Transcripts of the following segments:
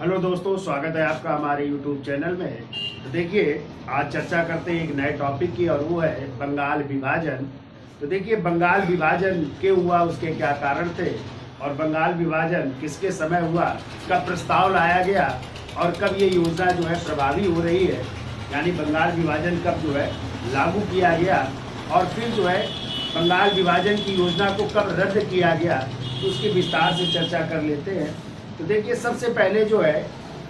Hello दोस्तों, स्वागत है आपका हमारे यूट्यूब चैनल में। तो देखिए, आज चर्चा करते हैं एक नए टॉपिक की, और वो है बंगाल विभाजन। तो देखिए, बंगाल विभाजन क्यों हुआ, उसके क्या कारण थे, और बंगाल विभाजन किसके समय हुआ, कब प्रस्ताव लाया गया, और कब ये योजना जो है प्रभावी हो रही है, यानी बंगाल विभाजन कब जो है लागू किया गया, और फिर जो है बंगाल विभाजन की योजना को कब रद्द किया गया, तो उसकी विस्तार से चर्चा कर लेते हैं। तो देखिए, सबसे पहले जो है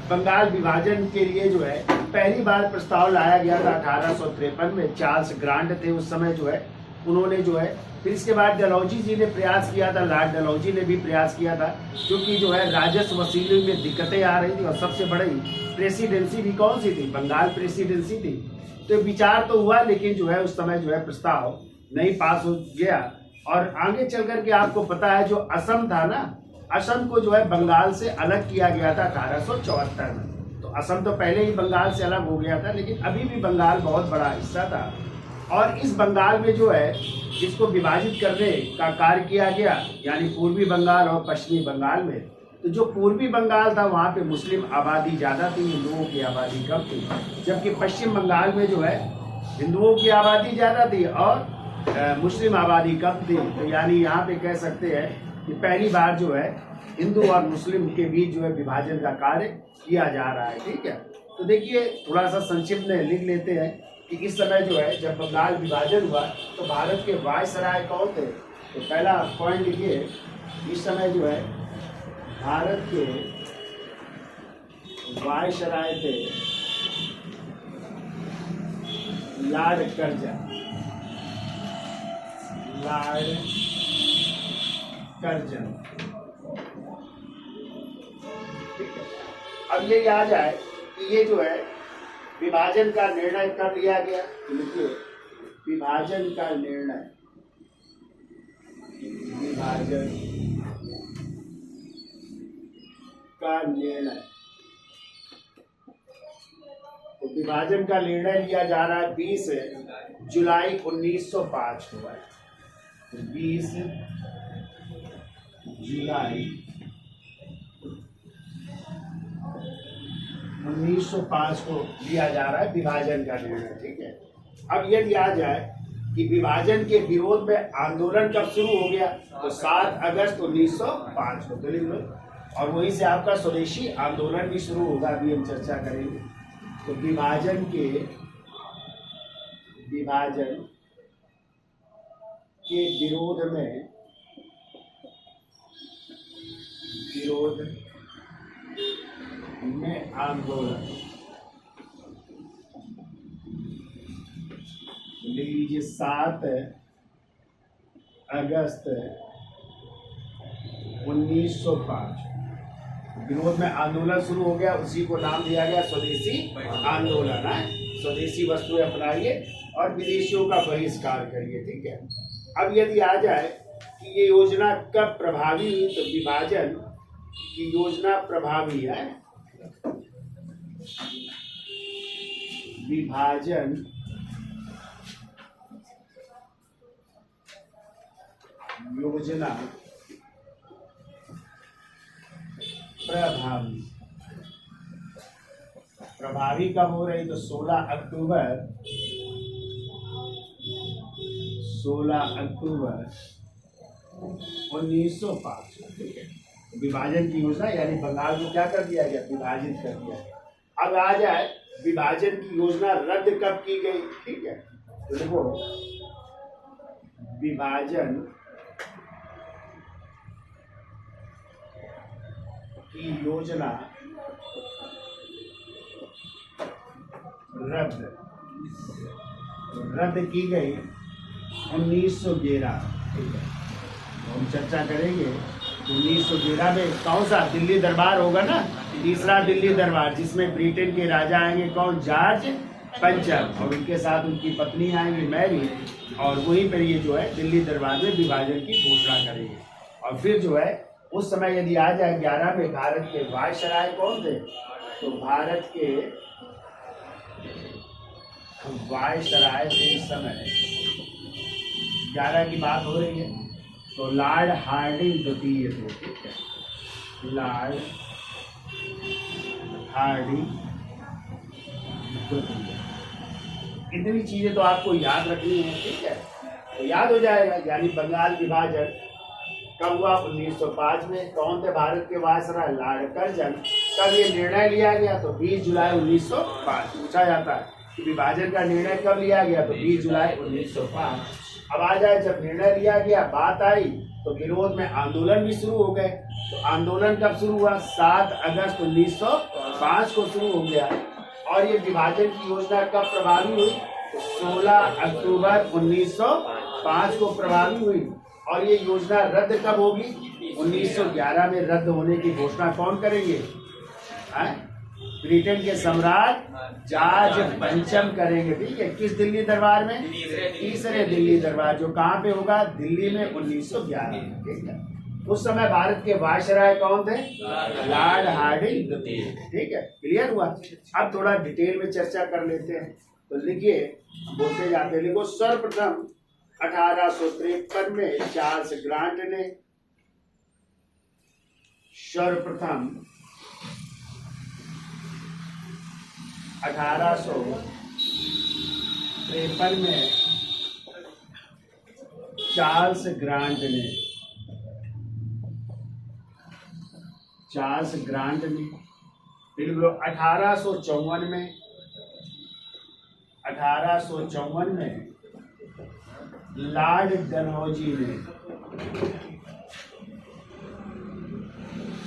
बंगाल विभाजन के लिए जो है पहली बार प्रस्ताव लाया गया था 1853 में। चार्ल्स ग्रांट थे उस समय जो है, उन्होंने जो है, फिर इसके बाद डलहौजी जी ने प्रयास किया था, लॉर्ड डलहौजी ने भी प्रयास किया था, क्योंकि जो है राजस्व वसूली में दिक्कतें आ रही थी, और सबसे बड़ी प्रेसिडेंसी भी कौन सी थी, बंगाल प्रेसिडेंसी थी। तो विचार तो हुआ, लेकिन जो है उस समय जो है प्रस्ताव नहीं पास हो गया। और आगे चल करके आपको पता है, जो असम था ना, असम को जो है बंगाल से अलग किया गया था 1874 में। तो असम तो पहले ही बंगाल से अलग हो गया था, लेकिन अभी भी बंगाल बहुत बड़ा हिस्सा था। और इस बंगाल में जो है, जिसको विभाजित करने का कार्य किया गया, यानी पूर्वी बंगाल और पश्चिमी बंगाल में। तो जो पूर्वी बंगाल था, वहाँ पे मुस्लिम आबादी ज़्यादा थी, हिंदुओं की आबादी कम थी, जबकि पश्चिम बंगाल में जो है हिंदुओं की आबादी ज़्यादा थी और मुस्लिम आबादी कम थी। तो यानी यहाँ पे कह सकते हैं कि पहली बार जो है हिंदू और मुस्लिम के बीच जो है विभाजन का कार्य किया जा रहा है। ठीक है, तो देखिए, थोड़ा सा संक्षिप्त में लिख लेते हैं कि इस समय जो है जब बंगाल विभाजन हुआ, तो भारत के वायसराय कौन थे। तो पहला पॉइंट लिखिए, इस समय जो है भारत के वायसराय थे लॉर्ड कर्जन। लॉर्ड कर्जन, ठीक है। अब ये याद आए कि ये जो है विभाजन का निर्णय कब लिया गया। देखिए, विभाजन का निर्णय, विभाजन का निर्णय, तो विभाजन का निर्णय लिया जा रहा है 20 जुलाई 1905 को है। 20 जुलाई 1905 को लिया जा रहा है विभाजन का निर्णय। ठीक है, अब यदि आ जाए कि विभाजन के विरोध में आंदोलन कब शुरू हो गया, तो 7 अगस्त 1905 को। तो लिख लो, और वहीं से आपका स्वदेशी आंदोलन भी शुरू होगा, अभी हम चर्चा करेंगे। तो विभाजन के विरोध में आंदोलन, लिख लीजिए 7 अगस्त 1905 विरोध में आंदोलन शुरू हो गया। उसी को नाम दिया गया स्वदेशी आंदोलन है। स्वदेशी वस्तुएं अपनाइए और विदेशियों का बहिष्कार करिए। ठीक है, अब यदि आ जाए कि ये योजना कब प्रभावी हुई, तो विभाजन की योजना प्रभावी है, विभाजन योजना प्रभावी कब हो रही, तो 16 अक्टूबर 1905। ठीक है, विभाजन की योजना, यानी बंगाल को क्या कर दिया गया, विभाजित कर दिया गया। अब आ जाए विभाजन की योजना रद्द कब की गई। ठीक है, तो देखो, विभाजन की योजना रद्द की गई 1911। ठीक है, हम चर्चा करेंगे 1911 में कौन सा दिल्ली दरबार होगा ना, तीसरा दिल्ली दरबार, जिसमें ब्रिटेन के राजा आएंगे, कौन, जॉर्ज पंचम, और उनके साथ उनकी पत्नी आएंगी मैरी, और वहीं पर ये जो है दिल्ली दरबार में विभाजन की घोषणा करेंगे। और फिर जो है उस समय यदि आ जाए 11 में, भारत के वायसराय कौन थे, तो भारत के वायसराय थे इस समय, 11 की बात हो रही है, तो लॉर्ड हार्डिंग द्वितीय थे। ठीक है, लॉर्ड हार्डिंग द्वितीय। इतनी चीजें तो आपको याद रखनी है, ठीक है, तो याद हो जाएगा। यानी बंगाल विभाजन कब हुआ? 1905 में। कौन थे भारत के वायसराय? Lord Curzon. कब ये निर्णय लिया गया? तो 20 जुलाई 1905। पूछा जाता है कि विभाजन का निर्णय कब लिया गया? तो 20 जुलाई 1905। अब आ जाए, जब निर्णय लिया गया, बात आई तो विरोध में आंदोलन भी शुरू हो गए। तो आंदोलन कब शुरू हुआ? 7 अगस्त 1905 को शुरू हो गया। और ये विभाजन की योजना कब प्रभावी हुई? तो 16 अक्टूबर 1905 को प्रभावी हुई। और ये योजना रद्द कब होगी? 1911 में रद्द होने की घोषणा कौन करेंगे? ब्रिटेन के सम्राट जॉर्ज पंचम करेंगे, ठीक है। किस दिल्ली दरबार में? तीसरे दिल्ली दरबार, जो कहाँ पे होगा? दिल्ली में 1911 में, ठीक है। उस समय भारत के वायसराय कौन थे? लॉर्ड हार्डिंग, ठीक है। क्लियर हुआ? अब थोड़ा डिटेल में चर्चा कर लेते हैं। तो लिखिए, बोलते जाते, लिखो। सर्वप्रथम 1853 में चार्ल्स ग्रांट ने सर्वप्रथम 1853 में चार्ल्स ग्रांट ने बिल्कुल 1854 में लॉर्ड डलहौजी ने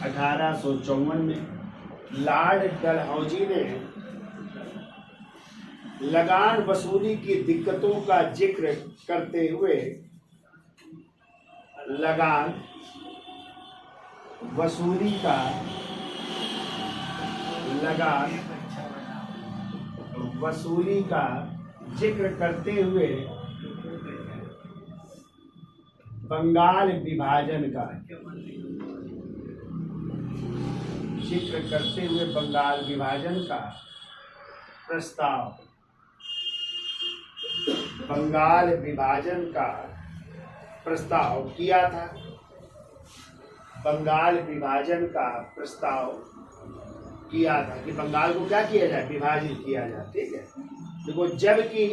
1854 में लॉर्ड डलहौजी ने लगान वसूली की दिक्कतों का जिक्र करते हुए लगान वसूली का जिक्र करते हुए बंगाल विभाजन का प्रस्ताव किया था। कि बंगाल को क्या किया जाए? विभाजित किया जाए, ठीक है। देखो, जबकि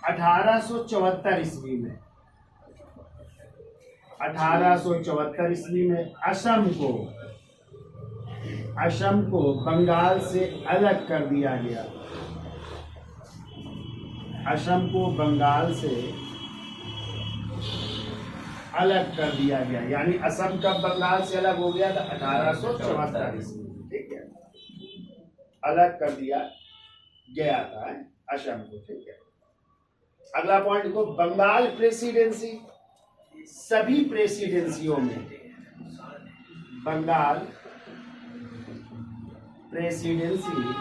1874 ईस्वी में असम को बंगाल से अलग कर दिया गया। यानी असम कब बंगाल से अलग हो गया था? 1874 ईस्वी में, ठीक है। अलग कर दिया गया था असम को, ठीक है। अगला पॉइंट देखो, बंगाल प्रेसिडेंसी। सभी प्रेसिडेंसियों में बंगाल प्रेसिडेंसी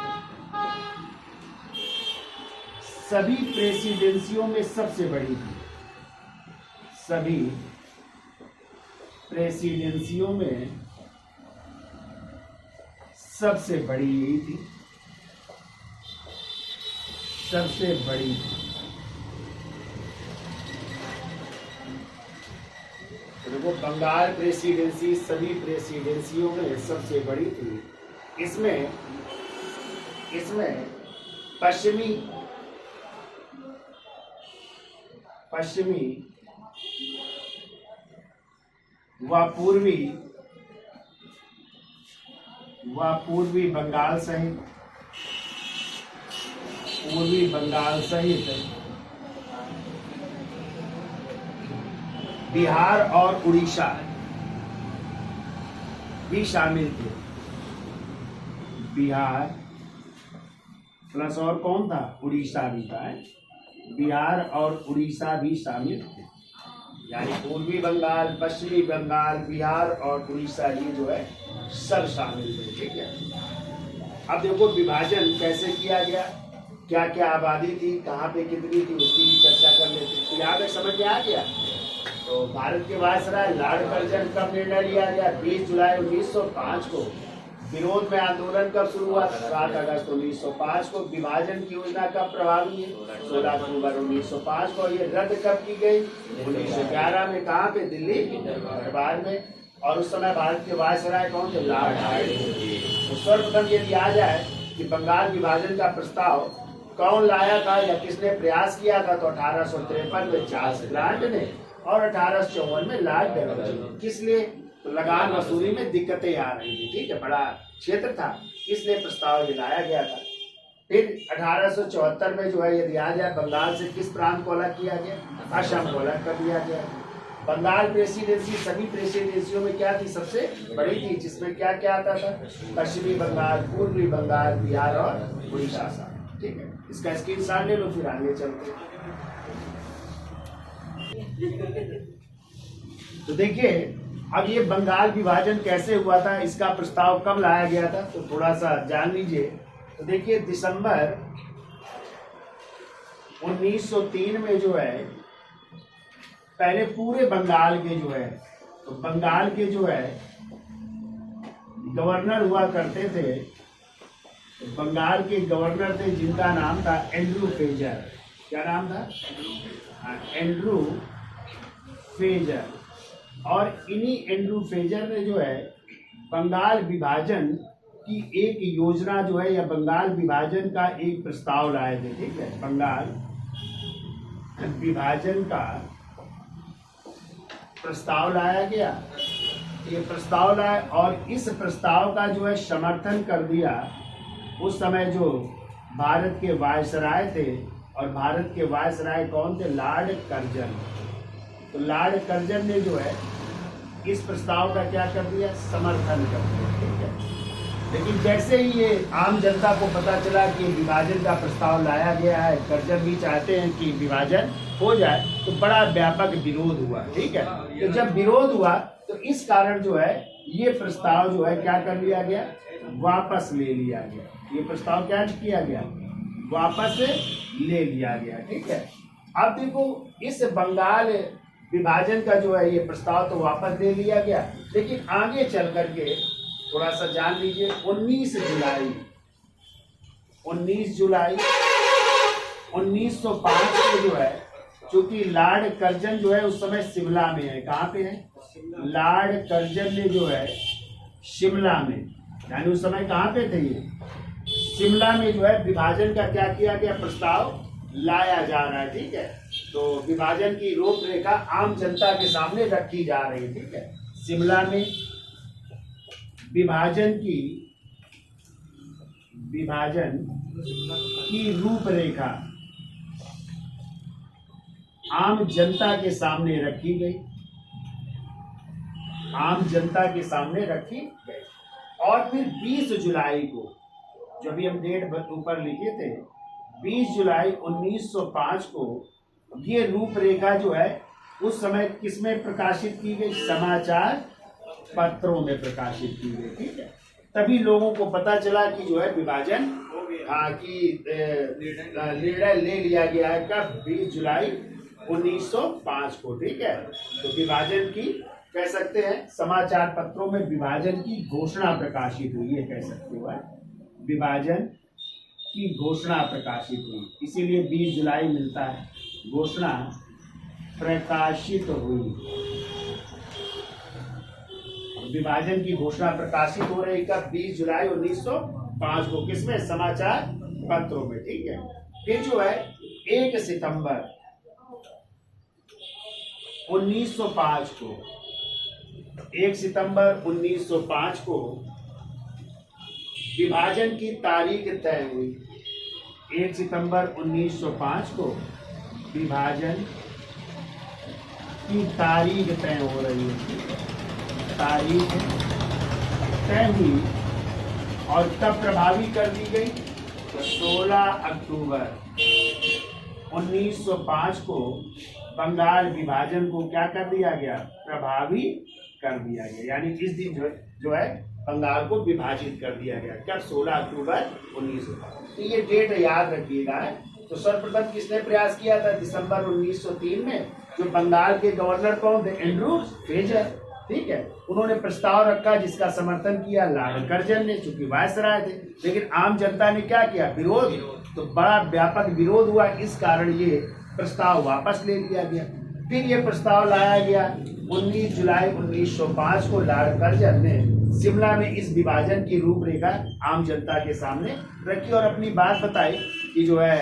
सभी प्रेसिडेंसियों में सबसे बड़ी थी। सभी प्रेसिडेंसियों में सबसे बड़ी यही थी, सबसे बड़ी थी। देखो, बंगाल प्रेसिडेंसी सभी प्रेसिडेंसियों में सबसे बड़ी थी। इसमें पश्चिमी व पूर्वी बंगाल सहित बिहार और उड़ीसा भी शामिल थे। बिहार प्लस और कौन था? उड़ीसा भी था। बिहार और उड़ीसा भी शामिल थे। यानी पूर्वी बंगाल, पश्चिमी बंगाल, बिहार और उड़ीसा, ये जो है सब शामिल थे, ठीक है। अब देखो, विभाजन कैसे किया गया, क्या क्या आबादी थी, कहाँ पे कितनी थी, उसकी भी चर्चा कर लेते। तो यहाँ पे समझ में आ गया। तो भारत के वायसराय लॉर्ड कर्जन कब निर्णय लिया गया? 20 जुलाई 1905 को। विरोध में आंदोलन कब शुरू हुआ? 7 अगस्त 1905 को। विभाजन की योजना कब प्रभावी है? 16 अक्टूबर 1905 को। ये रद्द कब की गई? 1911 में। कहाँ पे? दिल्ली दरबार में। और उस समय भारत के वायसराय कौन थे? Lord Hardinge. तो सर्वप्रथम यदि आ जाए कि बंगाल विभाजन का प्रस्ताव कौन लाया था या किसने प्रयास किया था, तो 1853 में चार्ल्स ग्रांट ने और 1854 में लॉर्ड डलहौजी ने। किस लिए? तो लगान वसूली में दिक्कतें आ रही थी, ठीक है, बड़ा क्षेत्र था, इसलिए प्रस्ताव ये लाया गया था। फिर 1874 में जो है यदि आ जाए, बंगाल से किस प्रांत को अलग किया गया? असम को अलग कर दिया गया। बंगाल प्रेसिडेंसी सभी प्रेसिडेंसियों में क्या थी? सबसे बड़ी थी, जिसमें क्या क्या आता था? पश्चिमी बंगाल, पूर्वी बंगाल, बिहार और उड़ीसा। ठीक है, इसका स्क्रीनशॉट ले लो, फिर आगे चलते। तो देखिए, अब ये बंगाल विभाजन कैसे हुआ था, इसका प्रस्ताव कब लाया गया था, तो थोड़ा सा जान लीजिए। तो देखिए, दिसंबर 1903 में जो है, पहले पूरे बंगाल के जो है, तो बंगाल के जो है गवर्नर हुआ करते थे। तो बंगाल के गवर्नर थे जिनका नाम था एंड्रू फेजर। क्या नाम था? Andrew phasor. और इन्हीं एंड्रू फेजर ने जो है बंगाल विभाजन की एक योजना जो है, या बंगाल विभाजन का एक प्रस्ताव लाए थे। ठीक है, बंगाल विभाजन का प्रस्ताव लाया गया। ये प्रस्ताव लाया और इस प्रस्ताव का जो है समर्थन कर दिया उस समय जो भारत के वायसराय थे। और भारत के वायसराय कौन थे? Lord Curzon. तो लॉर्ड कर्जन ने जो है इस प्रस्ताव का क्या कर दिया? समर्थन कर दिया। ठीक है, लेकिन जैसे ही ये आम जनता को पता चला कि विभाजन का प्रस्ताव लाया गया है, कर्जन भी चाहते हैं कि विभाजन हो जाए, तो बड़ा व्यापक विरोध हुआ। ठीक है, तो जब विरोध हुआ तो इस कारण जो है ये प्रस्ताव जो है क्या कर लिया गया? वापस ले लिया गया। ये प्रस्ताव क्या किया गया? वापस ले लिया गया। ठीक है, अब देखो, इस बंगाल विभाजन का जो है ये प्रस्ताव तो वापस ले लिया गया, लेकिन आगे चल करके थोड़ा सा जान लीजिए। 19 जुलाई 1905 को जो है, चूंकि लॉर्ड कर्जन जो है उस समय शिमला में है। कहाँ पे है? लॉर्ड कर्जन ने जो है शिमला में, यानी उस समय कहाँ पे थे ये? शिमला में जो है विभाजन का क्या किया गया? प्रस्ताव लाया जा रहा है। ठीक है, तो विभाजन की रूपरेखा आम जनता के सामने रखी जा रही है। ठीक है, शिमला में विभाजन की रूपरेखा आम जनता के सामने रखी गई। आम जनता के सामने रखी गई। और फिर 20 जुलाई को, जो भी हम डेट ऊपर लिखे थे, 20 जुलाई 1905 को ये रूपरेखा जो है उस समय किसमें प्रकाशित की गई? समाचार पत्रों में प्रकाशित की गई। ठीक है, तभी लोगों को पता चला कि जो है विभाजन की निर्णय ले लिया गया है। कब? 20 जुलाई 1905 को। ठीक है, तो विभाजन की कह सकते हैं समाचार पत्रों में विभाजन की घोषणा प्रकाशित हुई है, कह सकते हो। विभाजन की घोषणा प्रकाशित हुई, इसीलिए 20 जुलाई मिलता है। घोषणा प्रकाशित हुई, विभाजन की घोषणा प्रकाशित हो रही कब? 20 जुलाई 1905 को। किसमें? समाचार पत्रों में। ठीक है, फिर जो है 1 सितंबर 1905 को, 1 सितंबर 1905 को विभाजन की तारीख तय हुई। 1 सितंबर 1905 को विभाजन की तारीख तय हो रही है। तारीख तय हुई और तब प्रभावी कर दी गई। तो 16 अक्टूबर 1905 को बंगाल विभाजन को क्या कर दिया गया? प्रभावी कर दिया गया। यानी इस दिन जो है बंगाल को विभाजित कर दिया गया। कब? 16 अक्टूबर 1905। तो ये डेट याद रखिएगा। तो सर्वप्रथम किसने प्रयास किया था? दिसंबर 1903 में। जो बंगाल के गवर्नर कौन थे? Andrew phasor. ठीक है, उन्होंने प्रस्ताव रखा जिसका समर्थन किया लॉर्ड कर्जन ने, चूंकि वायसराय थे। लेकिन आम जनता ने क्या किया? विरोध। तो बड़ा व्यापक विरोध हुआ, इस कारण ये प्रस्ताव वापस ले लिया गया। फिर ये प्रस्ताव लाया गया 19 जुलाई 1905 को लॉर्ड कर्जन ने शिमला में इस विभाजन की रूपरेखा आम जनता के सामने रखी और अपनी बात बताई कि जो है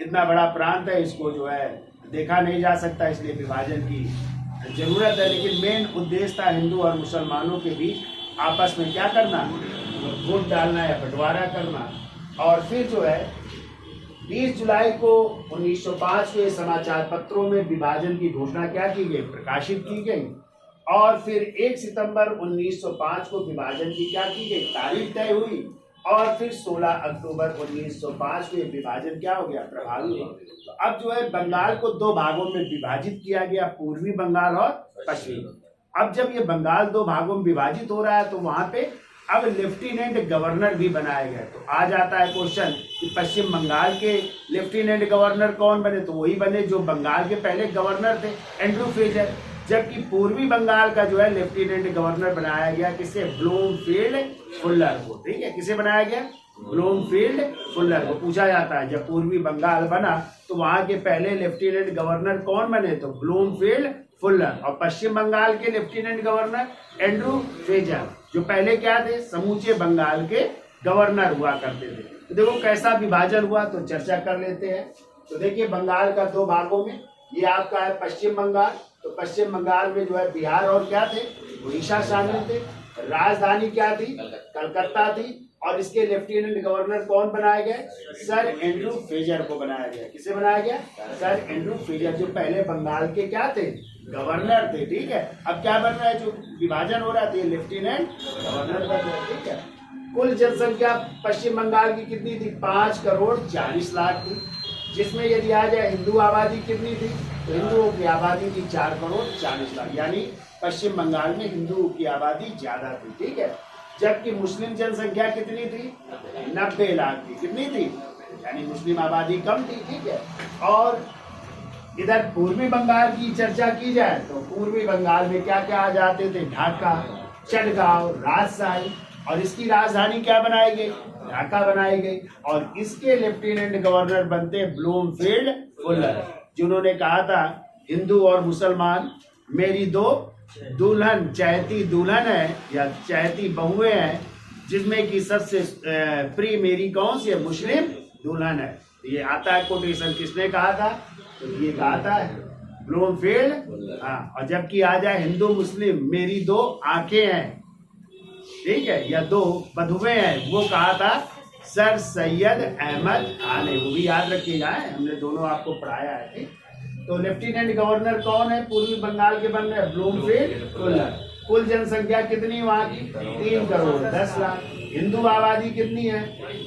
इतना बड़ा प्रांत है, इसको जो है देखा नहीं जा सकता, इसलिए विभाजन की जरूरत है। लेकिन मेन उद्देश्य था हिंदू और मुसलमानों के बीच आपस में क्या करना, वोट डालना या बंटवारा करना। और फिर जो है 20 जुलाई को 1905 के समाचार पत्रों में विभाजन की घोषणा क्या की गई, प्रकाशित की गई। और फिर 1 सितंबर 1905 को विभाजन की क्या की गई, तारीख तय हुई। और फिर 16 अक्टूबर 1905 को विभाजन क्या हो गया, प्रभावी हो। तो अब जो है बंगाल को दो भागों में विभाजित किया गया, पूर्वी बंगाल और पश्चिमी। अब जब ये बंगाल दो भागों में विभाजित हो रहा है तो वहां पे अब लेफ्टिनेंट गवर्नर भी बनाए गए। तो आ जाता है क्वेश्चन कि पश्चिम बंगाल के लेफ्टिनेंट गवर्नर कौन बने, तो वही बने जो बंगाल के पहले गवर्नर थे, एंड्रू फ्रेजर। जबकि पूर्वी बंगाल का जो है लेफ्टिनेंट गवर्नर बनाया गया किसे, ब्लूमफील्ड फुल्लर को। ठीक है, किसे बनाया गया, ब्लूमफील्ड फुल्लर को। पूछा जाता है जब पूर्वी बंगाल बना तो वहां के पहले लेफ्टिनेंट गवर्नर कौन बने, तो ब्लूमफील्ड फुल्लर। और पश्चिम बंगाल के लेफ्टिनेंट गवर्नर एंड्रू फ्रेजर, जो पहले क्या थे, समूचे बंगाल के गवर्नर हुआ करते थे। तो देखो कैसा विभाजन हुआ, तो चर्चा कर लेते हैं। तो देखिए बंगाल का दो भागों में, ये आपका है पश्चिम बंगाल। तो पश्चिम बंगाल में जो है बिहार और क्या थे, उड़ीसा शामिल थे। राजधानी क्या थी, कलकत्ता थी। और इसके लेफ्टिनेंट गवर्नर कौन बनाए गए, सर एंड्रू फ्रेजर को बनाया गया। किसे बनाया गया, सर एंड्रू फ्रेजर, जो पहले बंगाल के क्या थे, गवर्नर थे। ठीक है, अब क्या बन रहा है, जो विभाजन हो रहा था, लेफ्टिनेंट गवर्नर बन रहे। ठीक है, कुल जनसंख्या पश्चिम बंगाल की कितनी थी, 5 करोड़ 40 लाख थी। जिसमें यदि आ जाए हिंदू आबादी कितनी थी, तो हिंदुओं की आबादी थी 4 करोड़ 40 लाख, यानी पश्चिम बंगाल में हिंदुओं की आबादी ज्यादा थी। ठीक है, जबकि मुस्लिम जनसंख्या कितनी थी, 90 लाख थी। कितनी थी, यानी मुस्लिम आबादी कम थी। ठीक है, और इधर पूर्वी बंगाल की चर्चा की जाए तो पूर्वी बंगाल में क्या क्या आ जाते थे, ढाका, चटगांव, राजशाही। और इसकी राजधानी क्या बनाई गई, ढाका बनाई गई। और इसके लेफ्टिनेंट गवर्नर बनते ब्लूमफील्ड फुल्लर, जिन्होंने कहा था हिंदू और मुसलमान मेरी दो दुल्हन, चहती दुल्हन है या चहती बहुएं हैं, जिसमें कि सबसे प्रिय मेरी कौन सी है, मुस्लिम दुल्हन है। ये आता है कोटेशन, किसने कहा था, तो ये कहा था ब्लूमफील्ड। हाँ, और जबकि आ जाए हिंदू मुस्लिम मेरी दो आंखें हैं, ठीक है, या दो बधुएं हैं, वो कहा था सर सैयद अहमद खान ने। वो भी याद रखिएगा, हमने दोनों आपको पढ़ाया है। ठीक, तो लेफ्टिनेंट गवर्नर कौन है पूर्वी बंगाल के बन रहे, ब्लूमफील्ड फुल्लर। कुल जनसंख्या कितनी वहाँ की, 3 करोड़ 10 लाख। हिंदू आबादी कितनी है,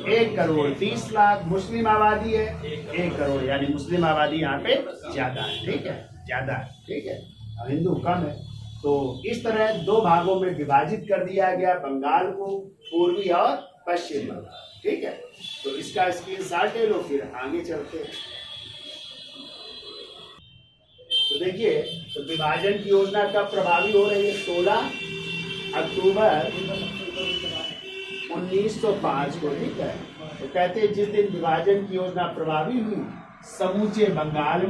1 करोड़ 30 लाख। मुस्लिम आबादी है 1 करोड़, यानी मुस्लिम आबादी यहाँ पे ज्यादा है। ठीक है, ज्यादा है। ठीक है, हिंदू कम है। तो इस तरह दो भागों में विभाजित कर दिया गया बंगाल को, पूर्वी और पश्चिम बंगाल। ठीक है, तो इसका स्क्रीनशॉट ले लो, फिर आगे चलते हैं। तो देखिए, तो विभाजन की योजना कब प्रभावी हो रही है, 16 अक्टूबर 1905 को। ठीक है, तो कहते हैं जिस दिन विभाजन की योजना प्रभावी हुई, समूचे बंगाल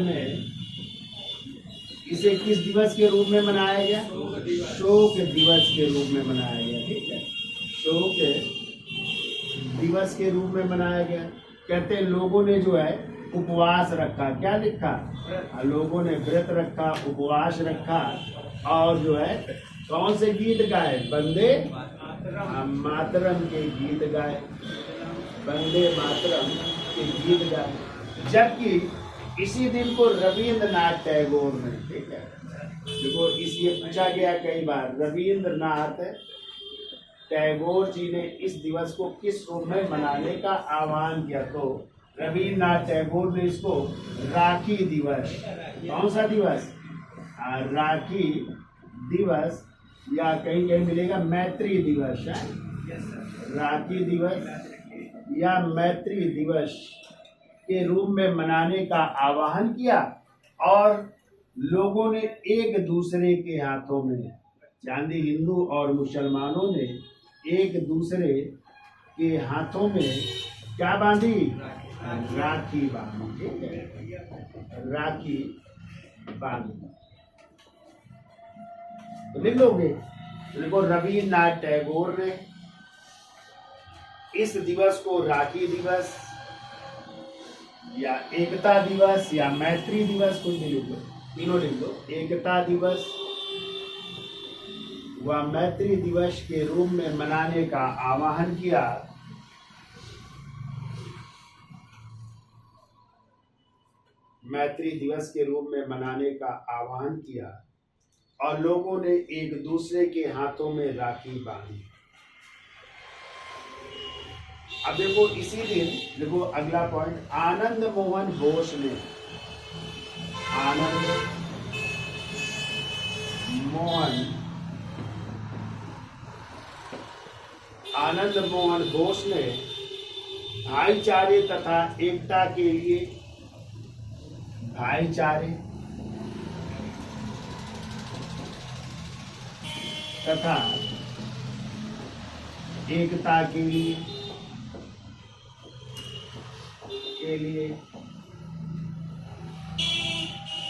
में इसे किस दिवस के रूप में मनाया गया, शोक दिवस के रूप में मनाया गया। ठीक है, शोक दिवस के रूप में मनाया गया। कहते हैं लोगों ने जो है उपवास रखा, क्या लिखा, लोगों ने व्रत रखा, उपवास रखा, और जो है कौन से गीत गाए, वंदे मातरम के गीत गाए, वंदे मातरम के गीत गाए। जबकि इसी दिन को रविंद्रनाथ टैगोर ने, ठीक है, देखो इसलिए पूछा गया कई बार, रविंद्रनाथ टैगोर जी ने इस दिवस को किस रूप में मनाने का आह्वान किया, तो रविंद्रनाथ टैगोर ने इसको राखी दिवस, कौन सा दिवस, राखी दिवस, या कहीं कहीं मिलेगा मैत्री दिवस है, राखी दिवस या मैत्री दिवस के रूप में मनाने का आह्वान किया। और लोगों ने एक दूसरे के हाथों में, चांदी हिंदू और मुसलमानों ने एक दूसरे के हाथों में क्या बांधी, राखी बांधी। ठीक है, राखी बांधी। तो लिख लोगे। तो लिखो, रविन्द्रनाथ टैगोर ने इस दिवस को राखी दिवस या एकता दिवस या मैत्री दिवस, कुछ भी लिख लो, तीनों लिख लो, एकता दिवस व मैत्री दिवस के रूप में मनाने का आह्वान किया। मैत्री दिवस के रूप में मनाने का आह्वान किया और लोगों ने एक दूसरे के हाथों में राखी बांधी। अब देखो, इसी दिन देखो अगला पॉइंट, आनंद मोहन बोस ने, आनंद मोहन बोस ने भाईचारे तथा एकता के लिए, भाईचारे तथा एकता के लिए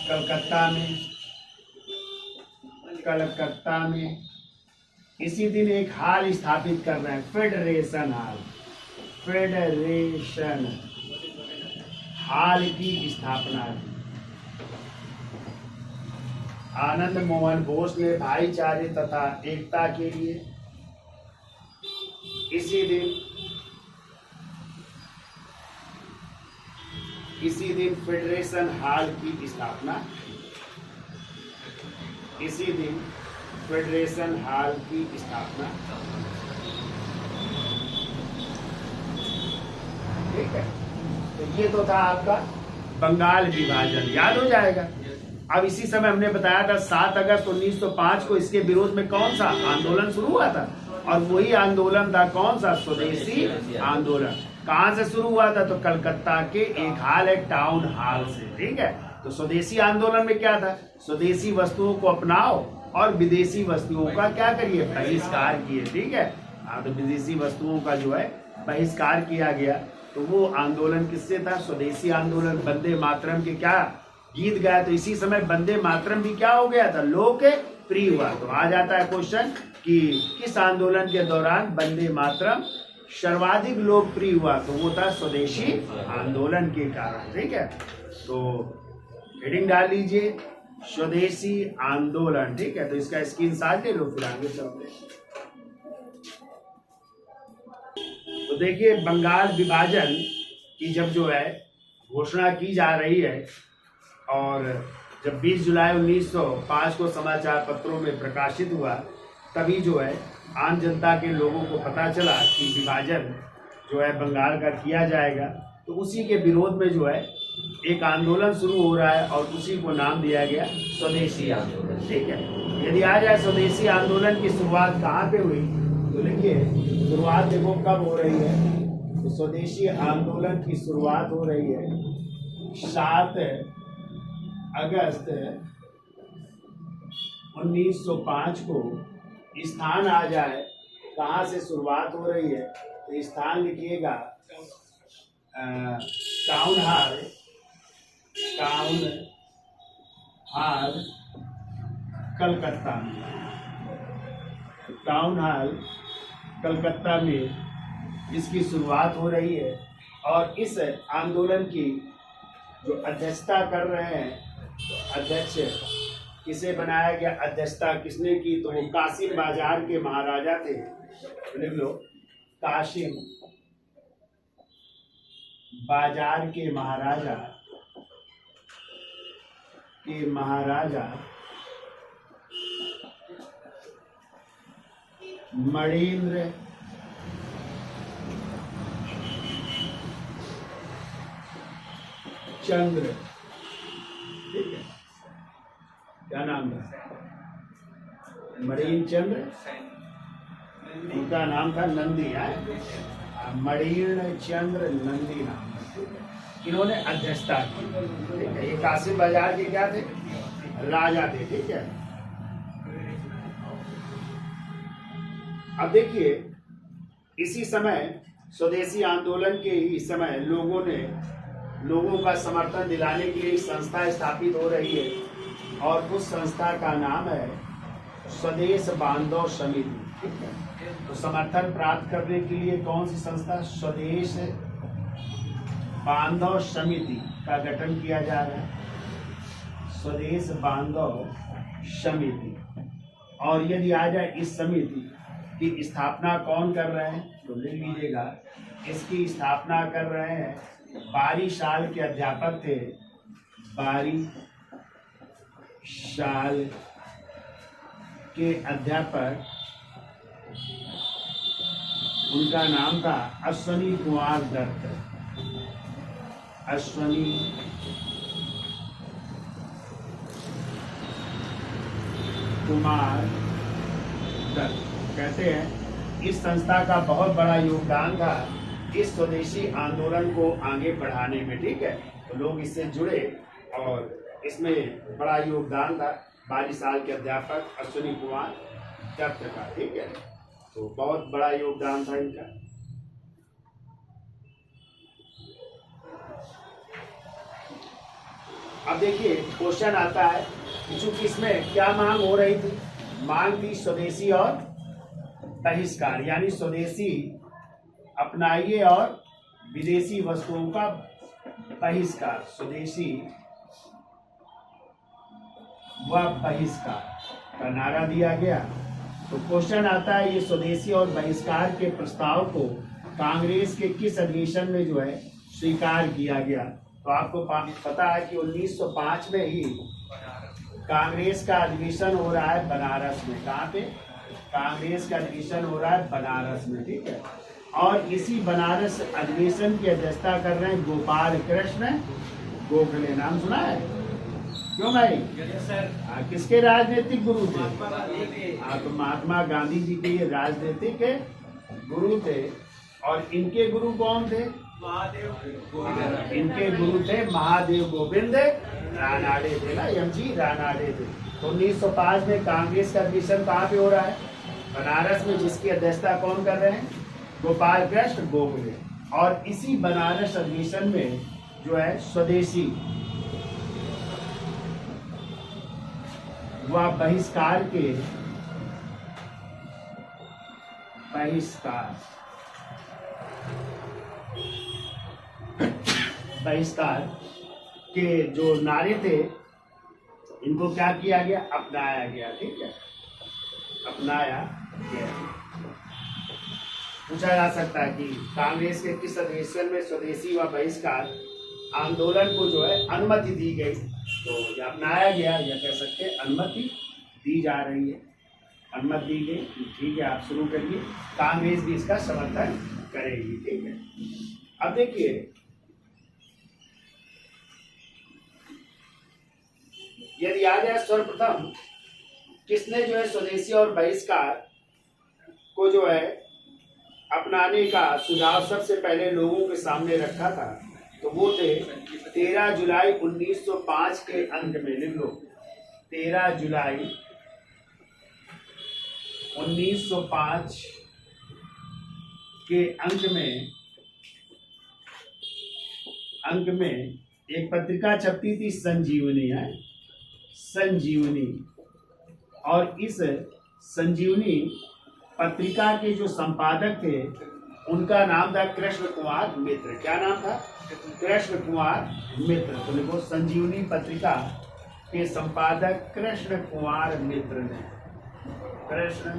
कलकत्ता में इसी दिन एक हॉल स्थापित कर रहे हैं, फेडरेशन हॉल की स्थापना की। आनंद मोहन बोस ने भाईचारे तथा एकता के लिए इसी दिन फेडरेशन हॉल की स्थापना, इसी दिन फेडरेशन हॉल की स्थापना, ठीक है। तो ये तो था आपका बंगाल विभाजन, याद हो जाएगा। अब इसी समय हमने बताया था 7 अगस्त 1905 को इसके विरोध में कौन सा आंदोलन शुरू हुआ था, और वही आंदोलन था कौन सा, स्वदेशी आंदोलन। कहाँ से शुरू हुआ था, तो कलकत्ता के एक हॉल है, टाउन हॉल से, ठीक है। तो स्वदेशी आंदोलन में क्या था, स्वदेशी वस्तुओं को अपनाओ और विदेशी वस्तुओं का क्या करिए, बहिष्कार किए, ठीक है। हाँ, तो विदेशी वस्तुओं का जो है बहिष्कार किया गया। तो वो आंदोलन किससे था, स्वदेशी आंदोलन। वंदे मातरम के क्या गीत गाया, तो इसी समय वंदे मातरम भी क्या हो गया था, लोकप्रिय हुआ। तो आ जाता है क्वेश्चन कि किस आंदोलन के दौरान वंदे मातरम सर्वाधिक लोकप्रिय हुआ, तो वो था स्वदेशी आंदोलन के कारण, ठीक है। तो हेडिंग डाल लीजिए, स्वदेशी आंदोलन, ठीक है। तो इसका स्क्रीनशॉट ले लो, फिर आगे चलते हैं। तो देखिए, बंगाल विभाजन की जब जो है घोषणा की जा रही है, और जब 20 जुलाई 1905 को समाचार पत्रों में प्रकाशित हुआ, तभी जो है आम जनता के लोगों को पता चला कि विभाजन जो है बंगाल का किया जाएगा। तो उसी के विरोध में जो है एक आंदोलन शुरू हो रहा है, और उसी को नाम दिया गया स्वदेशी आंदोलन, ठीक है। यदि आ जाए स्वदेशी आंदोलन की शुरुआत कहाँ पे हुई, तो देखिए शुरुआत देखो कब हो रही है, तो स्वदेशी आंदोलन की शुरुआत हो रही है 7 अगस्त 1905 को। स्थान आ जाए कहाँ से शुरुआत हो रही है, तो स्थान लिखिएगा टाउन हॉल कलकत्ता में, टाउन हॉल कलकत्ता में इसकी शुरुआत हो रही है। और इस आंदोलन की जो अध्यक्षता कर रहे हैं, तो अध्यक्ष किसे बनाया गया, अध्यक्षता किसने की, तो वो कासिम बाजार के महाराजा थे, लिख लो, कासिम बाजार के महाराजा मणिन्द्र चंद्र, ठीक है, क्या नाम था, मणिन्द्र चंद्र, उनका नाम था नंदी है, मणिन्द्र चंद्र नंदी नाम, इन्होंने अध्यक्षता की, ठीक है। ये कासिम बाजार के क्या थे, राजा थे, ठीक है। अब देखिए, इसी समय स्वदेशी आंदोलन के ही समय लोगों ने लोगों का समर्थन दिलाने के लिए एक संस्था स्थापित हो रही है, और उस संस्था का नाम है स्वदेश बांधव समिति। ठीक है, तो समर्थन प्राप्त करने के लिए कौन सी संस्था, स्वदेश बांधव समिति का गठन किया जा रहा है, स्वदेश बांधव समिति। और यदि आ जाए इस समिति की स्थापना कौन कर रहे हैं, तो ले लीजिएगा, इसकी स्थापना कर रहे हैं 12 साल के अध्यापक थे, 12 साल के अध्यापक, उनका नाम था अश्वनी कुमार दत्त। अश्वनी कुमार दत्त कहते हैं इस संस्था का बहुत बड़ा योगदान था इस स्वदेशी आंदोलन को आगे बढ़ाने में। ठीक है, तो लोग इससे जुड़े और इसमें बड़ा योगदान था 22 साल के अध्यापक अश्वनी कुमार दत्त का। ठीक है, तो बहुत बड़ा योगदान था इनका। अब देखिए क्वेश्चन आता है, चूंकि इसमें क्या मांग हो रही थी, मांग थी स्वदेशी और बहिष्कार, यानी स्वदेशी अपनाइए और विदेशी वस्तुओं का बहिष्कार, स्वदेशी व बहिष्कार का नारा दिया गया। तो क्वेश्चन आता है, ये स्वदेशी और बहिष्कार के प्रस्ताव को कांग्रेस के किस अधिवेशन में जो है स्वीकार किया गया। तो आपको पता है कि 1905 में ही कांग्रेस का अधिवेशन हो रहा है बनारस में। कहाँ पे? कांग्रेस का अधिवेशन हो रहा है बनारस में। ठीक है, और इसी बनारस अधिवेशन की अध्यक्षता कर रहे हैं गोपाल कृष्ण गोखले। नाम सुना है? क्यों भाई? किसके राजनीतिक गुरु थे? तो महात्मा गांधी जी के ये राजनीतिक गुरु थे। और इनके गुरु कौन थे? इनके गुरु थे महादेव गोविंद रानाडे थे ना, एमजी रानाडे थे। तो 1905 में कांग्रेस का अधिवेशन कहाँ पे हो रहा है? बनारस में, जिसकी अध्यक्षता कौन कर रहे हैं? गोपाल कृष्ण गोखले। और इसी बनारस अधिवेशन में जो है स्वदेशी व बहिष्कार के जो नारे थे, इनको क्या किया गया? अपनाया गया। ठीक है, अपनाया गया। पूछा जा सकता है कि कांग्रेस के किस अधिवेशन में स्वदेशी व बहिष्कार आंदोलन को जो है अनुमति दी गई। तो ये अपनाया गया, या कह सकते हैं अनुमति दी जा रही है, अनुमति दी गई। ठीक है, आप शुरू करिए, कांग्रेस भी इसका समर्थन करेगी। ठीक है, अब देखिए यदि आ जाए सर्वप्रथम किसने जो है स्वदेशी और बहिष्कार को जो है अपनाने का सुझाव सबसे पहले लोगों के सामने रखा था, तो वो थे 13 जुलाई 1905 के अंत में। लिख लो, 13 जुलाई 1905 के अंक में एक पत्रिका छपती थी, संजीवनी है, संजीवनी। और इस संजीवनी पत्रिका के जो संपादक थे उनका नाम था कृष्ण कुमार मित्र। क्या नाम था? कृष्ण कुमार मित्र। तो देखो, संजीवनी पत्रिका के संपादक कृष्ण कुमार मित्र ने, कृष्ण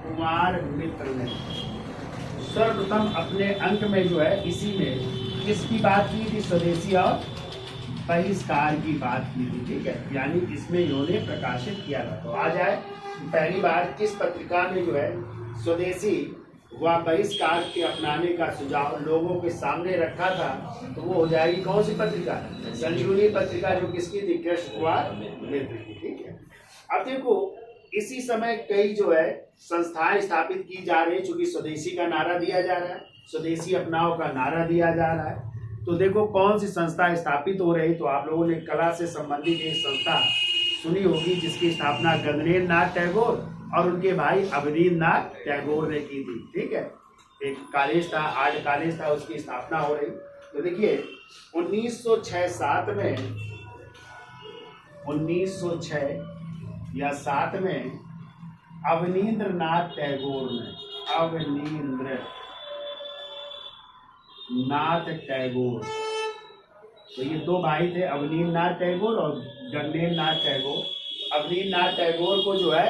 कुमार मित्र ने सर्वप्रथम अपने अंक में जो है इसी में किसकी बात की थी? स्वदेशी और बहिष्कार की बात की थी। ठीक है, यानी इसमें इन्होंने प्रकाशित किया था। तो आ जाए पहली बार किस पत्रिका में जो है स्वदेशी व बहिष्कार के अपनाने का सुझाव लोगों के सामने रखा था, तो वो हो जाएगी कौन सी पत्रिका? संजीवनी पत्रिका, जो किसकी थी? कृष्ण कुमार मित्र की। ठीक है, अब देखो इसी समय कई जो है संस्थाएं स्थापित की जा रही है, चूंकि स्वदेशी का नारा दिया जा रहा है, स्वदेशी अपनाओ का नारा दिया जा रहा है। तो देखो कौन सी संस्था स्थापित हो रही। तो आप लोगों ने कला से संबंधित एक संस्था सुनी होगी, जिसकी स्थापना गगनेन्द्र नाथ टैगोर और उनके भाई अवनींद्र नाथ टैगोर ने की थी। ठीक है, एक कॉलेज था, आर्ट कॉलेज था, उसकी स्थापना हो रही। तो देखिए 1906-7 में 1906 या 7 में अवनींद्रनाथ टैगोर, तो ये दो भाई थे, अवनींद्रनाथ टैगोर और गगनेन्द्रनाथ टैगोर। अवनींद्रनाथ टैगोर को जो है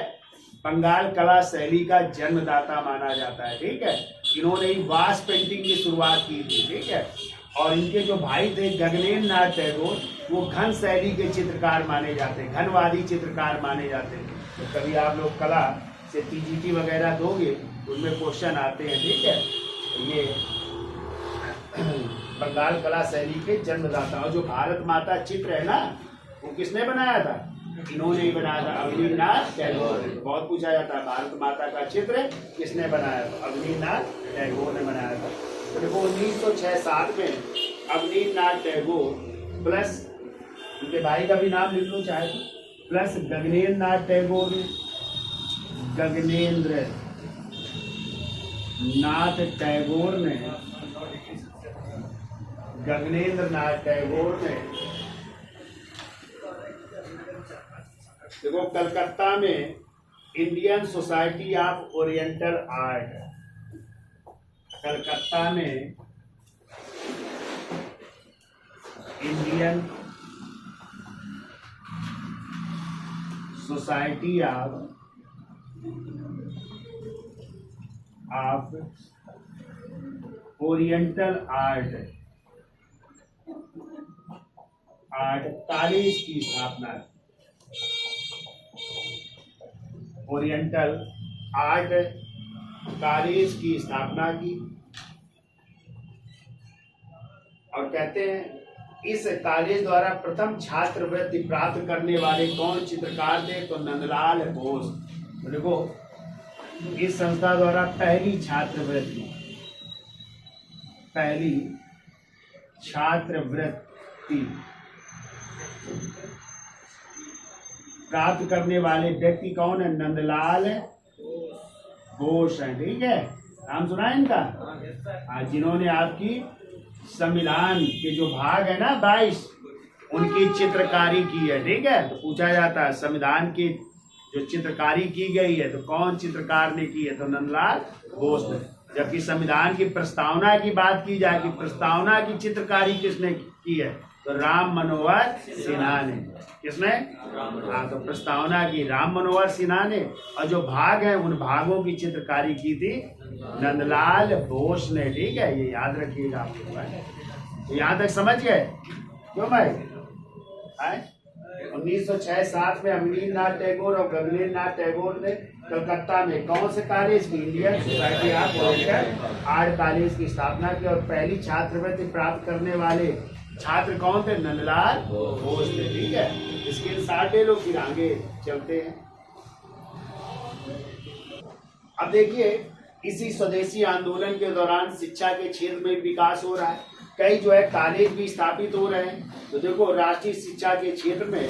बंगाल कला शैली का जन्मदाता माना जाता है, ठीक है। इन्होंने ही वास पेंटिंग की शुरुआत की थी, ठीक है। और इनके जो भाई थे गगनेन्द्रनाथ टैगोर, वो घन शैली के चित्रकार माने जाते हैं, घनवादी चित्रकार माने जाते हैं। तो कभी आप लोग कला से टीजीटी वगैरह दोगे उनमें क्वेश्चन आते हैं, ठीक है। ये बंगाल कला शैली के जन्मदाता। और जो भारत माता चित्र है ना, वो किसने बनाया था? इन्होंने ही बनाया था, अवनींद्रनाथ टैगोर। बहुत पूछा जाता है भारत माता का चित्र किसने बनाया था? अवनींद्रनाथ टैगोर ने बनाया था। तो देखो 1906-7 में अवनींद्रनाथ टैगोर प्लस उनके भाई का भी नाम लिख लो चाहे तो, प्लस गगनेन्द्रनाथ टैगोर ने, गगनेन्द्रनाथ टैगोर ने देखो कलकत्ता में Indian society of oriental art, Calcutta में Indian society of oriental art college की स्थापना, ओरिएंटल आर्ट कॉलेज की स्थापना की। और कहते हैं इस कॉलेज द्वारा प्रथम छात्रवृत्ति प्राप्त करने वाले कौन चित्रकार थे? तो नंदलाल बोस। तो देखो इस संस्था द्वारा पहली छात्रवृत्ति प्राप्त करने वाले व्यक्ति कौन है? नंदलाल बोस है, ठीक है। नाम सुना है इनका? हाँ, जिन्होंने आपकी संविधान के जो भाग है ना 22, उनकी चित्रकारी की है, ठीक है। तो पूछा जाता है संविधान की जो चित्रकारी की गई है तो कौन चित्रकार ने की है? तो नंदलाल बोस ने। जबकि संविधान की प्रस्तावना की बात की जाए कि प्रस्तावना की चित्रकारी किसने की है? तो राम मनोहर सिन्हा ने। किसने? हाँ, तो प्रस्तावना की राम मनोहर सिन्हा ने, और जो भाग हैं उन भागों की चित्रकारी की थी नंदलाल बोस ने, ठीक है। ये याद रखिएगा आप लोग, यहाँ तक समझ गए? क्यों भाई? 1906-7 में अवनींद्रनाथ टैगोर और गगनेन्द्रनाथ टैगोर ने कलकत्ता में कौन से कॉलेज की? Indian society of oriental art college की स्थापना की। और पहली छात्रवृत्ति प्राप्त करने वाले छात्र कौन थे? नंदलाल बोस थे, ठीक है। इसके साथ ले लो, फिर आगे चलते हैं। अब देखिए इसी स्वदेशी आंदोलन के दौरान शिक्षा के क्षेत्र में विकास हो रहा है, कई जो है कॉलेज भी स्थापित हो रहे हैं। तो देखो राष्ट्रीय शिक्षा के क्षेत्र में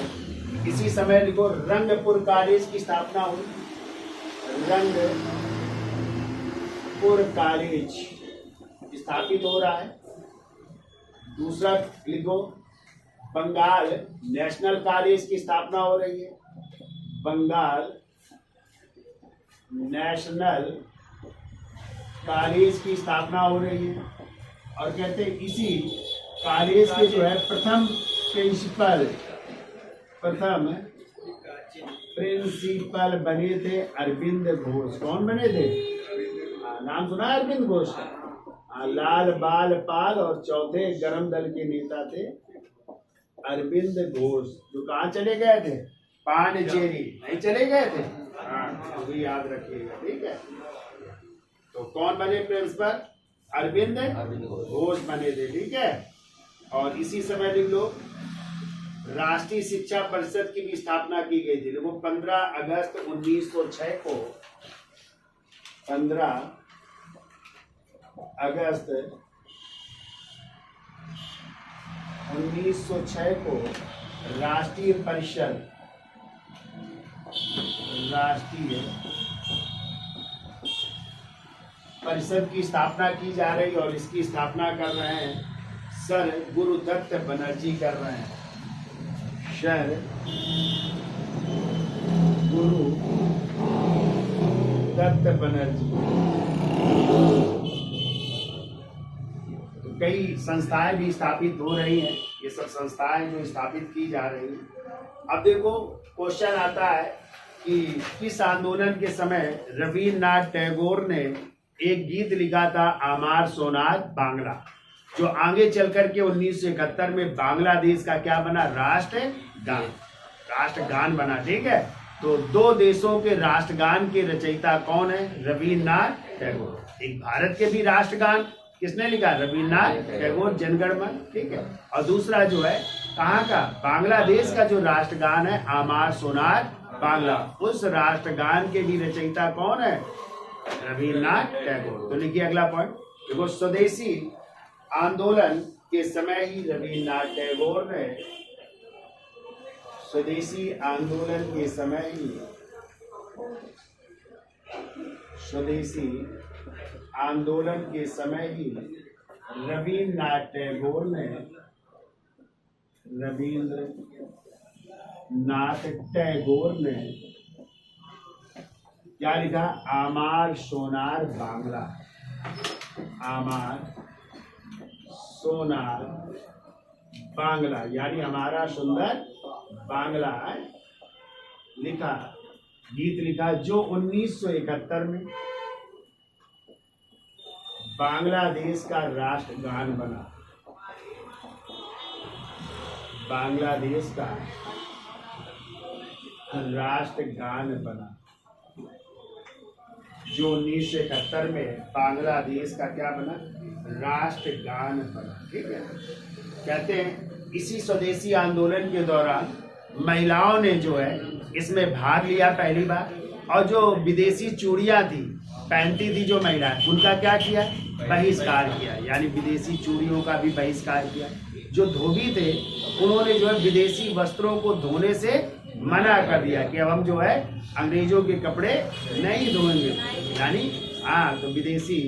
इसी समय देखो रंगपुर कॉलेज की स्थापना हुई, रंगपुर कॉलेज स्थापित हो रहा है। दूसरा लिखो बंगाल नेशनल कॉलेज की स्थापना हो रही है, बंगाल नेशनल कॉलेज की स्थापना हो रही है। और कहते हैं इसी कॉलेज के जो है प्रथम प्रिंसिपल बने थे अरविंद घोष। कौन बने थे? नाम सुना है अरविंद घोष? लाल बाल पाल। और चौथे गरम दल के नेता थे अरविंद घोष, जो कहाँ चले गए थे? पांडिचेरी नहीं चले गए थे? हाँ, तो याद रखिएगा, ठीक है। तो कौन बने प्रिंसिपल? अरविंद घोष बने थे, ठीक है। और इसी समय लिख लो राष्ट्रीय शिक्षा परिषद की भी स्थापना की गई थी। देखो 15 अगस्त 1906 को 15 अगस्त 1906 को राष्ट्रीय परिषद की स्थापना की जा रही है। और इसकी स्थापना कर रहे हैं सर गुरुदत्त बनर्जी कर रहे हैं। सर गुरुदत्त बनर्जी। तो कई संस्थाएं भी स्थापित हो रही हैं, ये सब संस्थाएं जो स्थापित की जा रही हैं। अब देखो क्वेश्चन आता है कि किस आंदोलन के समय रवींद्रनाथ टैगोर ने एक गीत लिखा था आमार सोनार बांग्ला, जो आगे चल करके 1971 में बांग्लादेश का क्या बना, राष्ट्रगान बना। ठीक है, तो दो देशों के राष्ट्रगान के रचयिता कौन है, रवींद्रनाथ टैगोर। एक भारत के भी राष्ट्रगान किसने लिखा, रवींद्रनाथ टैगोर, जनगण मन। ठीक है, और दूसरा जो है कहाँ का, बांग्लादेश का जो राष्ट्रगान है आमार सोनार बांग्ला, उस राष्ट्रगान के भी रचयिता कौन है, रवींद्रनाथ टैगोर। तो लिखिए अगला पॉइंट, देखो स्वदेशी आंदोलन के समय ही रवींद्रनाथ टैगोर ने, स्वदेशी आंदोलन के समय ही, स्वदेशी आंदोलन के समय ही रवींद्रनाथ टैगोर ने, रवींद्रनाथ टैगोर ने क्या लिखा, आमार सोनार बांग्ला, आमार सोनार बांग्ला, यानी हमारा सुंदर बांग्ला लिखा, गीत लिखा, जो 1971 में बांग्लादेश का राष्ट्रगान बना। बांग्लादेश का राष्ट्रगान बना, जो 1971 में बांग्लादेश का क्या बना, राष्ट्रगान बना। ठीक है, कहते हैं इसी स्वदेशी आंदोलन के दौरान महिलाओं ने जो है इसमें भाग लिया पहली बार, और जो विदेशी चूड़ियां थी पहनती थी जो महिलाएं, उनका क्या किया, बहिष्कार किया, यानी विदेशी चूड़ियों का भी बहिष्कार किया। जो धोबी थे उन्होंने जो है विदेशी वस्त्रों को धोने से मना कर दिया कि अब हम जो है अंग्रेजों के कपड़े नहीं धोएंगे, यानी तो विदेशी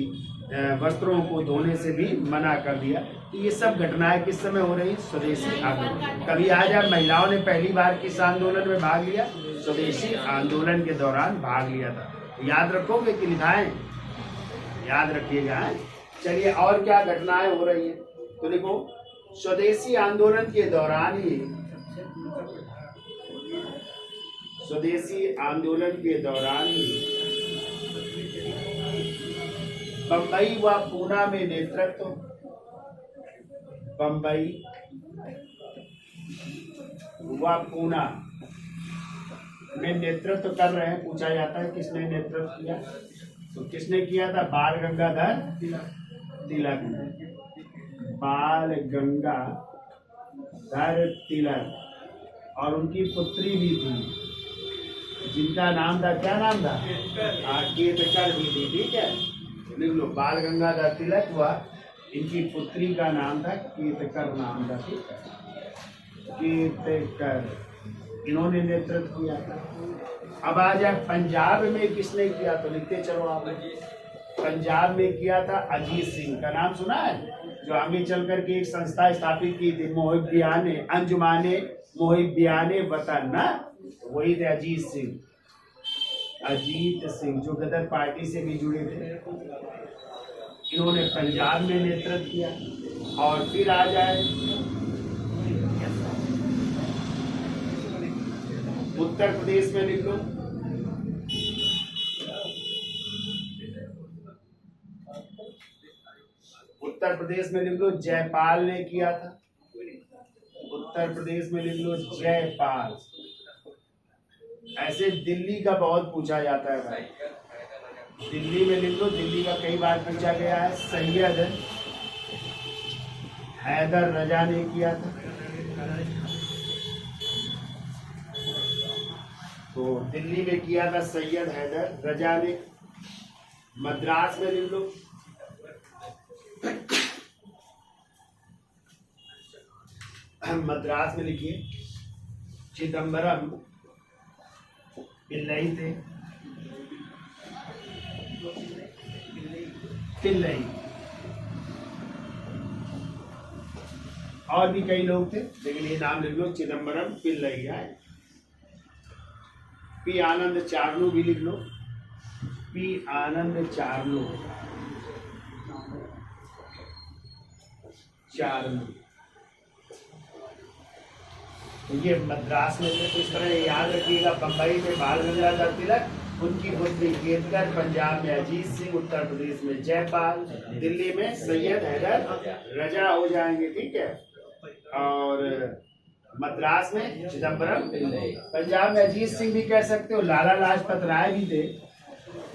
वस्त्रों को धोने से भी मना कर दिया। तो ये सब घटनाएं किस समय हो रही, स्वदेशी आंदोलन। कभी आज महिलाओं ने पहली बार किस आंदोलन में भाग लिया, स्वदेशी आंदोलन के दौरान भाग लिया था। याद रखोगे कि लिखाएं, याद रखिएगा। चलिए और क्या घटनाएं हो रही है, तो देखो स्वदेशी आंदोलन के दौरान ही, स्वदेशी आंदोलन के दौरान ही बंबई व पूना में नेतृत्व, बंबई व पूना में नेतृत्व कर रहे हैं। पूछा जाता है किसने नेतृत्व किया, तो किसने किया था, बाल गंगाधर तिलक ने, बाल गंगाधर तिलक, और उनकी पुत्री भी थी जिनका नाम था, क्या नाम था, केतकर भी थी। ठीक है, लिख लो, बाल गंगाधर तिलक व इनकी पुत्री का नाम था केतकर, नाम था। ठीक है, केतकर, इन्होंने नेतृत्व किया था। अब आ जाए पंजाब में किसने किया, तो लिखते चलो आप। पंजाब में किया था अजीत सिंह, का नाम सुना है, जो आगे चल करके एक संस्था स्थापित की थी, मोहिब्बियाने अंजुमाने मोहिब्बियाने वतन, ना, वही थे अजीत सिंह। अजीत सिंह जो गदर पार्टी से भी जुड़े थे, इन्होंने पंजाब में नेतृत्व किया। और फिर आ जाए उत्तर प्रदेश में, लिख लो, उत्तर प्रदेश में लिख लो जयपाल ने किया था। उत्तर प्रदेश में लिख लो जयपाल। ऐसे दिल्ली का बहुत पूछा जाता है भाई, दिल्ली में लिख लो, दिल्ली का कई बार पूछा गया है, सैयद हैदर रजा ने किया था। तो दिल्ली में किया था सैयद हैदर रजा ने। मद्रास में लिख लो, मद्रास में लिखिए चिदम्बरम पिल्लई थे, पिल्लई। और भी कई लोग थे, लेकिन ये नाम लिख लो, चिदम्बरम पिल्लैया, पी आनंद चार्लू भी लिख लो, पी आनंद चार्लू, तो ये मद्रास में थे। तो इस तरह याद रखिएगा, बम्बई में बाल गंगाधर तिलक, उनकी पुत्री केतकर, पंजाब में अजीत सिंह, उत्तर प्रदेश में जयपाल, दिल्ली में सैयद हैदर रजा हो जाएंगे, ठीक है, और मद्रास में चिदम्बरम, पंजाब में अजीत सिंह भी कह सकते हो, लाला लाजपत राय भी थे,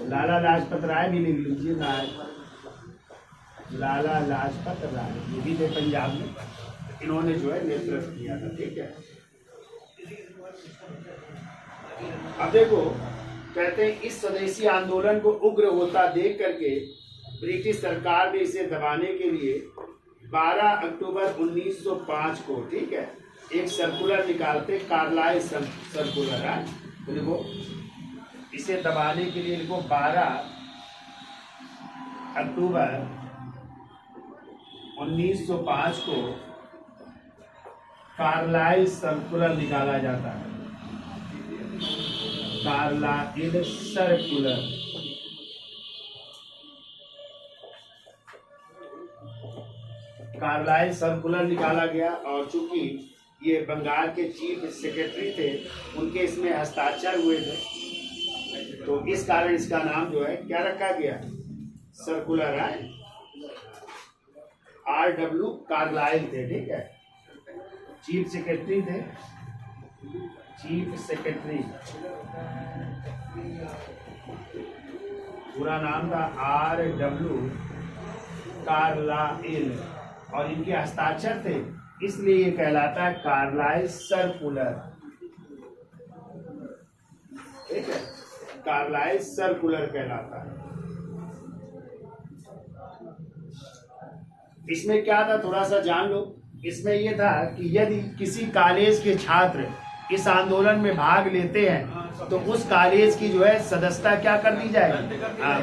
लाला लाजपत राय भी लिख लीजिए, लाला लाजपत राय ये भी थे पंजाब में, इन्होंने जो है नेतृत्व किया था, ठीक है। अब देखो, कहते हैं इस स्वदेशी आंदोलन को उग्र होता देख करके ब्रिटिश सरकार ने इसे दबाने के लिए 12 अक्टूबर 1905 को, ठीक है, एक सर्कुलर निकालते, कार्लाइल सर्कुलर है, तो देखो इसे दबाने के लिए देखो 12 अक्टूबर 1905 को कार्लाइल सर्कुलर निकाला जाता है, कार्लाइल सर्कुलर। कार्लाइल सर्कुलर निकाला गया, और चूंकि ये बंगाल के चीफ सेक्रेटरी थे, उनके इसमें हस्ताक्षर हुए थे, तो इस कारण इसका नाम जो है क्या रखा गया, सर्कुलर है, RW कार्लाइल थे, ठीक है, चीफ सेक्रेटरी थे, चीफ सेक्रेटरी, पूरा नाम था RW कार्लाइल, और इनके हस्ताक्षर थे, इसलिए ये कहलाता है कार्लाइल सर्कुलर, ठीक है, कार्लाइल सर्कुलर कहलाता है। इसमें क्या था, थोड़ा सा जान लो। इसमें यह था कि यदि किसी कॉलेज के छात्र इस आंदोलन में भाग लेते हैं तो उस कॉलेज की जो है सदस्यता क्या कर दी जाएगी,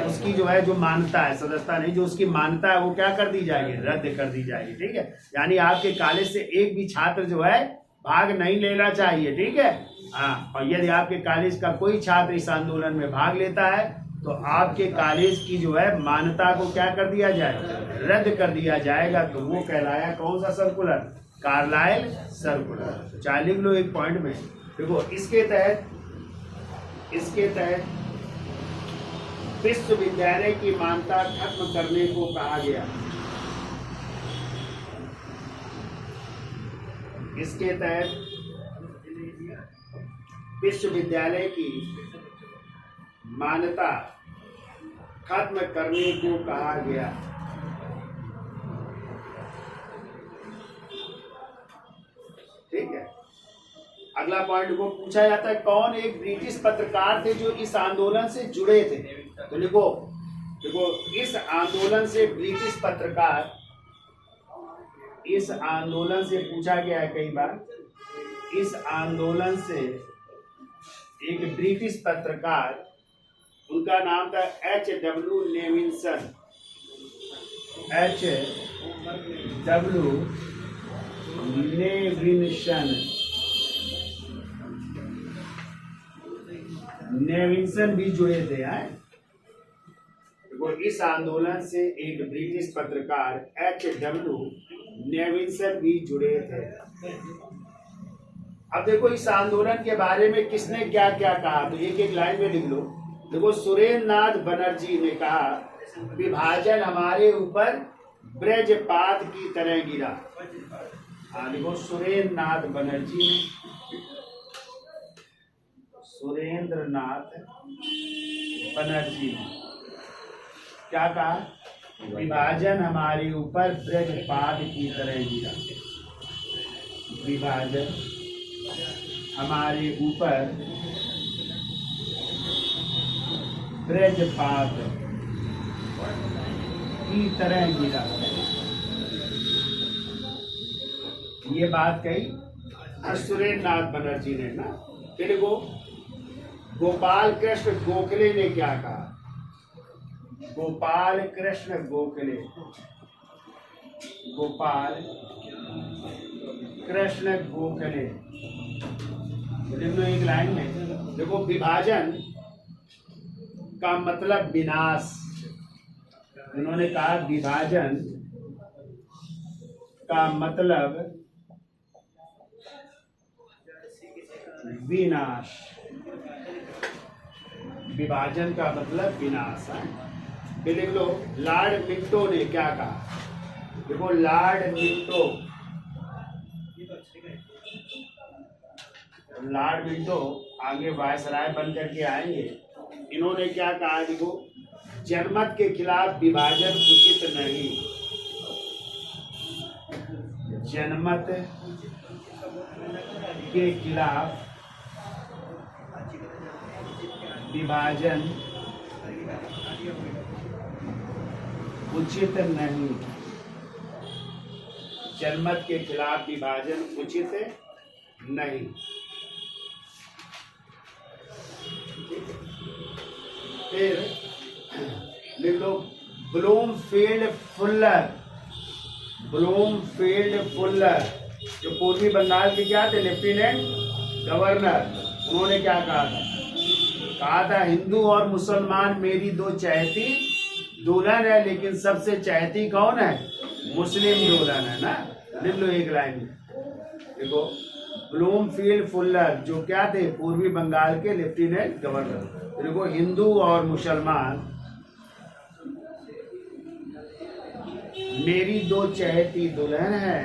उसकी जो है जो मान्यता है, सदस्यता नहीं, जो उसकी मान्यता है वो क्या कर दी जाएगी, रद्द कर दी जाएगी, ठीक है। यानी आपके कॉलेज से एक भी छात्र जो है भाग नहीं लेना चाहिए, ठीक है। हाँ, और यदि आपके कॉलेज का कोई छात्र इस आंदोलन में भाग लेता है तो आपके कॉलेज की जो है मान्यता को क्या कर दिया जाए, रद्द कर दिया जाएगा। तो वो कहलाया कौन सा सर्कुलर, कार्लाइल सर्कुलर। चाहे लिख लो एक पॉइंट में। देखो इसके तहत विश्वविद्यालय की मान्यता खत्म करने को कहा गया। इसके तहत विश्वविद्यालय की मान्यता खत्म करने को कहा गया। ठीक है, अगला पॉइंट को पूछा जाता है कौन एक ब्रिटिश पत्रकार थे जो इस आंदोलन से जुड़े थे। तो लिखो इस आंदोलन से ब्रिटिश पत्रकार, इस आंदोलन से पूछा गया है कई बार, इस आंदोलन से एक ब्रिटिश पत्रकार, उनका नाम था H.W. नेविंसन। H.W. नेविंसन भी जुड़े थे। देखो इस आंदोलन से एक ब्रिटिश पत्रकार H.W. नेविंसन भी जुड़े थे। अब देखो इस आंदोलन के बारे में किसने क्या क्या कहा, तो एक एक लाइन में लिख लो। देखो सुरेंद्र नाथ बनर्जी ने कहा विभाजन हमारे ऊपर ब्रजपात की तरह गिरा। देखो सुरेंद्र नाथ बनर्जी ने, सुरेंद्र नाथ बनर्जी ने क्या कहा, विभाजन हमारे ऊपर ब्रजपात की तरह गिरा। विभाजन हमारे ऊपर ब्रजपात की तरह गिरा। ये बात कही सुरेंद्र नाथ बनर्जी ने ना। फिर गोपाल कृष्ण गोखले ने क्या कहा, गोपाल कृष्ण गोखले, गोपाल कृष्ण गोखले। लिख लो एक लाइन में, देखो विभाजन का मतलब विनाश। उन्होंने कहा विभाजन का मतलब विनाश। विभाजन का मतलब विनाश है। फिर लिख लो लॉर्ड मिंटो ने क्या कहा। देखो लॉर्ड मिंटो आगे वायसराय बन करके आएंगे। इन्होंने क्या कहा, देखो जनमत के खिलाफ विभाजन उचित नहीं। जनमत के खिलाफ विभाजन उचित नहीं। जनमत के खिलाफ विभाजन उचित नहीं। फिर लिख लो ब्लूमफील्ड फुल्लर जो पूर्वी बंगाल के क्या थे, लेफ्टिनेंट गवर्नर। उन्होंने क्या कहा था हिंदू और मुसलमान मेरी दो चहेती दुल्हन है, लेकिन सबसे चहेती कौन है, मुस्लिम दुल्हन है ना। लिख लो एक लाइन में, देखो ब्लूमफील्ड फुल्लर जो क्या थे, पूर्वी बंगाल के लेफ्टिनेंट गवर्नर। देखो हिंदू और मुसलमान मेरी दो चहेती दुल्हन है।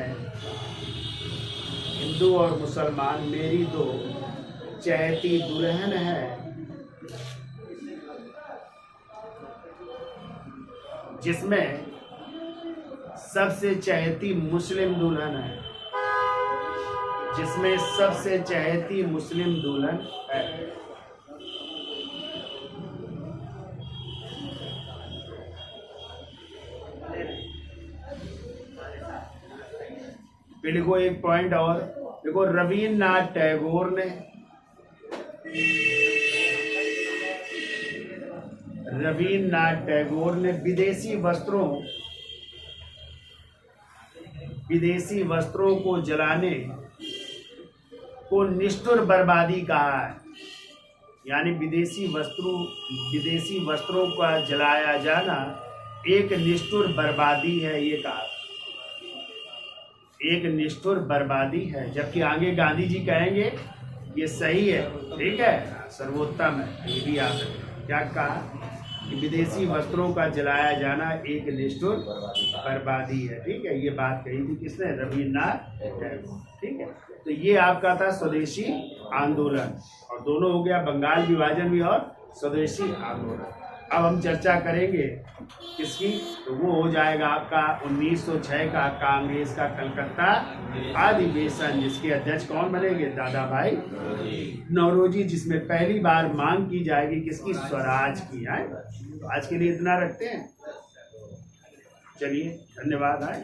हिंदू और मुसलमान मेरी दो चहेती दुल्हन है, जिसमें सबसे चहेती मुस्लिम दुल्हन है। जिसमें सबसे चहेती मुस्लिम दुल्हन है। फिर देखो एक पॉइंट और, देखो रवीन्द्रनाथ टैगोर ने विदेशी वस्त्रों को जलाने को निष्ठुर बर्बादी कहा है। यानी विदेशी वस्त्रों का जलाया जाना एक निष्ठुर बर्बादी है, ये कहा, एक निष्ठुर बर्बादी है। जबकि आगे गांधी जी कहेंगे ये सही है, ठीक है, सर्वोत्तम है। ये भी याद है क्या कहा कि विदेशी वस्त्रों का जलाया जाना एक निष्ठुर बर्बादी है, ठीक है। ये बात कही थी किसने, रवीन्द्रनाथ टैगोर, ठीक है। तो ये आपका था स्वदेशी आंदोलन, और दोनों हो गया बंगाल विभाजन भी और स्वदेशी आंदोलन। अब हम चर्चा करेंगे किसकी, तो वो हो जाएगा आपका 1906 का कांग्रेस का कलकत्ता अधिवेशन, जिसके अध्यक्ष कौन बनेंगे, दादा भाई नौरोजी, जिसमें पहली बार मांग की जाएगी किसकी, स्वराज की है। तो आज के लिए इतना रखते हैं, चलिए धन्यवाद है।